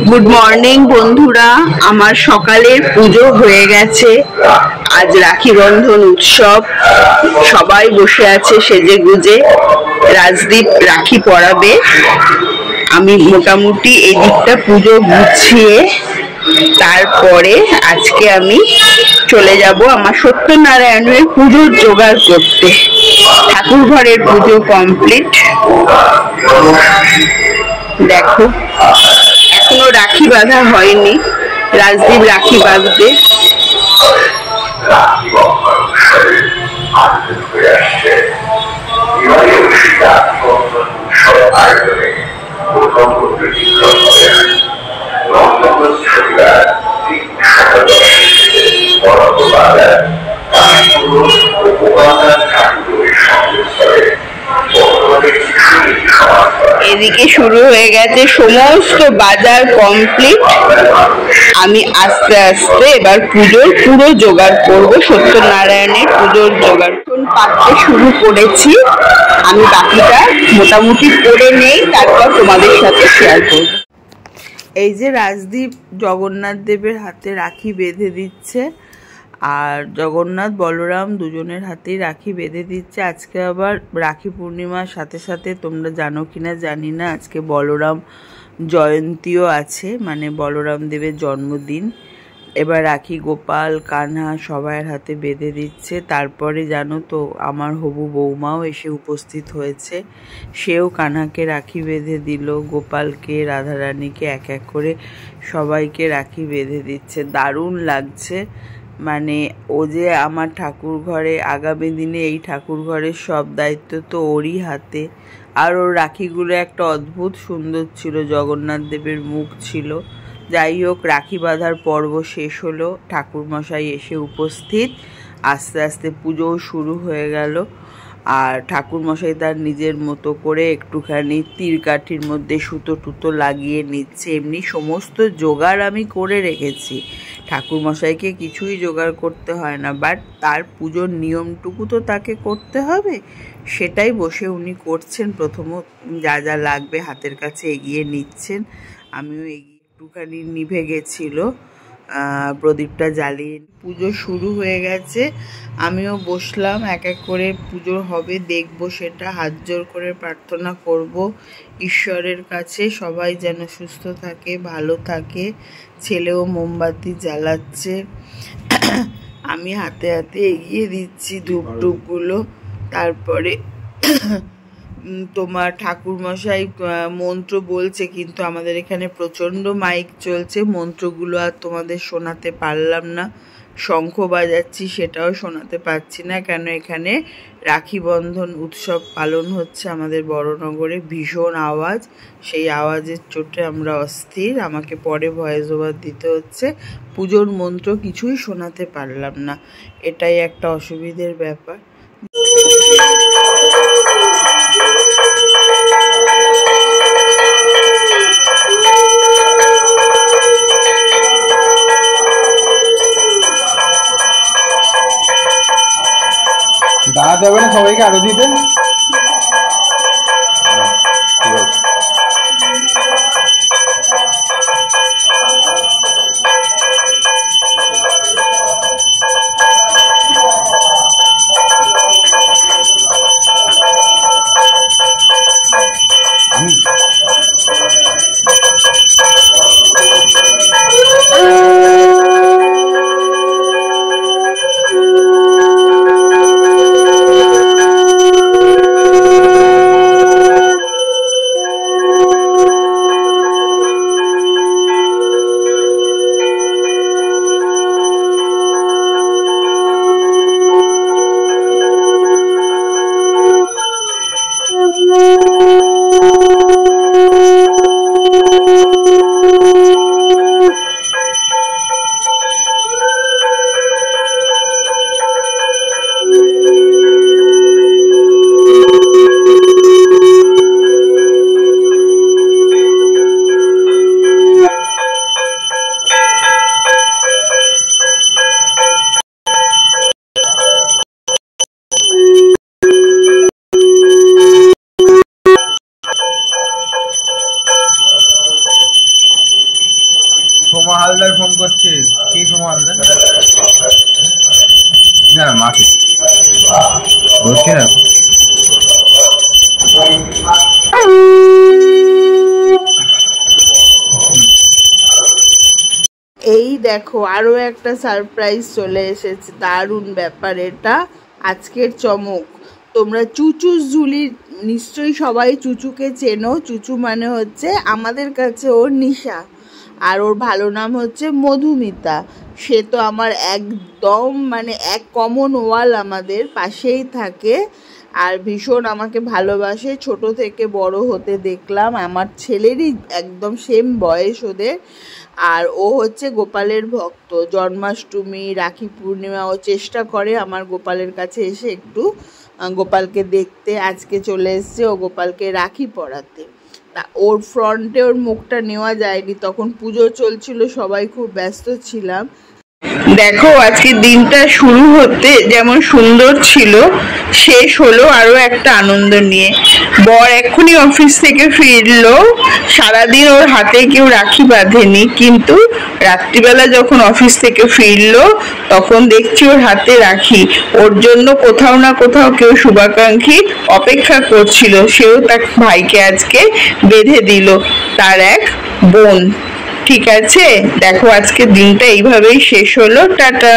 Good morning বন্ধুরা, আমার সকালের পুজো হয়ে গেছে। আজ রাখি বন্ধন উৎসব, সবাই বসে আছে সেজে গুজে। রাজদীপ রাখি পরাবে। আমি মোটামুটি এই দিকটা পুজো গুছিয়ে তারপরে আজকে আমি চলে যাব আমার সত্যনারায়ণের পুজোর জোগাড় করতে। ঠাকুর ঘরের পুজো কমপ্লিট। দেখো, এখনো রাখি বাঁধা হয়নি। রাজদীপ রাখি বাঁধবে। এদিকে শুরু হয়ে গেছে, সমস্ত বাজার কমপ্লিট। আমি আস্তে আস্তে এবার পুজোর পুরো জোগাড় করব। সত্যনারায়ণের পুজোর জোগাড় পাততে শুরু করেছি। আমি বাকিটা মোটামুটি করে নেই, তারপর তোমাদের সাথে শেয়ার করব। এই যে রাজদীপ জগন্নাথ দেবের হাতে রাখি বেঁধে দিচ্ছে, আর জগন্নাথ বলরাম দুজনের হাতেই রাখি বেঁধে দিচ্ছে। আজকে আবার রাখি পূর্ণিমার সাথে সাথে, তোমরা জানো কিনা জানি না, আজকে বলরাম জয়ন্তীও আছে, মানে বলরাম দেবের জন্মদিন। এবার রাখি গোপাল কানহা সবাইয়ের হাতে বেঁধে দিচ্ছে। তারপরে জানো তো, আমার হবু বৌমাও এসে উপস্থিত হয়েছে। সেও কানহাকে রাখি বেঁধে দিল, গোপালকে, রাধারানীকে এক এক করে সবাইকে রাখি বেঁধে দিচ্ছে। দারুণ লাগছে। মানে ও যে আমার ঠাকুর ঘরে, আগামী দিনে এই ঠাকুর ঘরের সব দায়িত্ব তো ওরই হাতে। আর ওর রাখিগুলো একটা অদ্ভুত সুন্দর ছিল, জগন্নাথ দেবের মুখ ছিল। যাই হোক, রাখি বাঁধার পর্ব শেষ হলো, ঠাকুরমশাই এসে উপস্থিত। আস্তে আস্তে পুজোও শুরু হয়ে গেল। আর ঠাকুরমশাই তার নিজের মতো করে একটুখানি তীরকাঠির মধ্যে সুতো টুতো লাগিয়ে নিচ্ছে। এমনি সমস্ত জোগাড় আমি করে রেখেছি, ঠাকুরমশাইকে কিছুই জোগাড় করতে হয় না, বাট তার পুজোর নিয়মটুকু তো তাকে করতে হবে। সেটাই বসে উনি করছেন। প্রথমত যা যা লাগবে হাতের কাছে এগিয়ে নিচ্ছেন। আমিও একটুখানি নিভে গেছিল, প্রদীপটা জ্বালিয়ে। পুজো শুরু হয়ে গেছে, আমিও বসলাম। এক এক করে পুজো হবে, দেখব সেটা। হাত জোর করে প্রার্থনা করব ঈশ্বরের কাছে সবাই যেন সুস্থ থাকে, ভালো থাকে। ছেলেও মোমবাতি জ্বালাচ্ছে, আমি হাতে হাতে এগিয়ে দিচ্ছি ধূপ টুপগুলো। তারপরে তোমার ঠাকুরমশাই মন্ত্র বলছে, কিন্তু আমাদের এখানে প্রচণ্ড মাইক চলছে, মন্ত্রগুলো আর তোমাদের শোনাতে পারলাম না। শঙ্খ বাজাচ্ছি, সেটাও শোনাতে পারছি না, কেন এখানে রাখি বন্ধন উৎসব পালন হচ্ছে আমাদের বড়নগরে। ভীষণ আওয়াজ, সেই আওয়াজের চোটে আমরা অস্থির। আমাকে পরে ভয়েস ওভার দিতে হচ্ছে, পুজোর মন্ত্র কিছুই শোনাতে পারলাম না, এটাই একটা অসুবিধের ব্যাপার। দাঁড়াতে হবে না, সবাইকে আরো দিতে। সোমা হালদার ফোন করছে। কি সোমা হালদার? না মাকে বলছি না। এই দেখো আরো একটা সারপ্রাইজ চলে এসেছে, দারুণ ব্যাপার এটা, আজকের চমক। তোমরা চুচু ঝুলি নিশ্চয়ই সবাই চুচুকে চেনো। চুচু মানে হচ্ছে আমাদের কাছে ওর নিশা, আর ওর ভালো নাম হচ্ছে মধুমিতা। সে তো আমার একদম মানে এক কমন ওয়াল, আমাদের পাশেই থাকে আর ভীষণ আমাকে ভালোবাসে। ছোট থেকে বড় হতে দেখলাম, আমার ছেলেরই একদম সেম বয়স ওদের। আর ও হচ্ছে গোপালের ভক্ত। জন্মাষ্টমী, রাখি পূর্ণিমা ও চেষ্টা করে আমার গোপালের কাছে এসে একটু গোপালকে দেখতে। আজকে চলে এসছে ও গোপালকে রাখি পরাতে। তা ওর ফ্রন্টে ওর মুখটা নেওয়া যায়নি, তখন পুজো চলছিল, সবাই খুব ব্যস্ত ছিলাম। দেখো আজকে দিনটা শুরু হতে যেমন সুন্দর ছিল, শেষ হলো আরো একটা আনন্দ নিয়ে। বর এক্ষুনি অফিস থেকে ফিরলো। সারাদিন ওর হাতে কেউ রাখি বাঁধেনি, কিন্তু রাত্রিবেলা যখন অফিস থেকে ফিরলো তখন দেখছি ওর হাতে রাখি। ওর জন্য কোথাও না কোথাও কেউ শুভাকাঙ্ক্ষী অপেক্ষা করছিল, সেও তার ভাইকে আজকে বেঁধে দিল, তার এক বোন। ঠিক আছে, দেখো আজকে দিনটা এইভাবেই শেষ হলো। টাটা।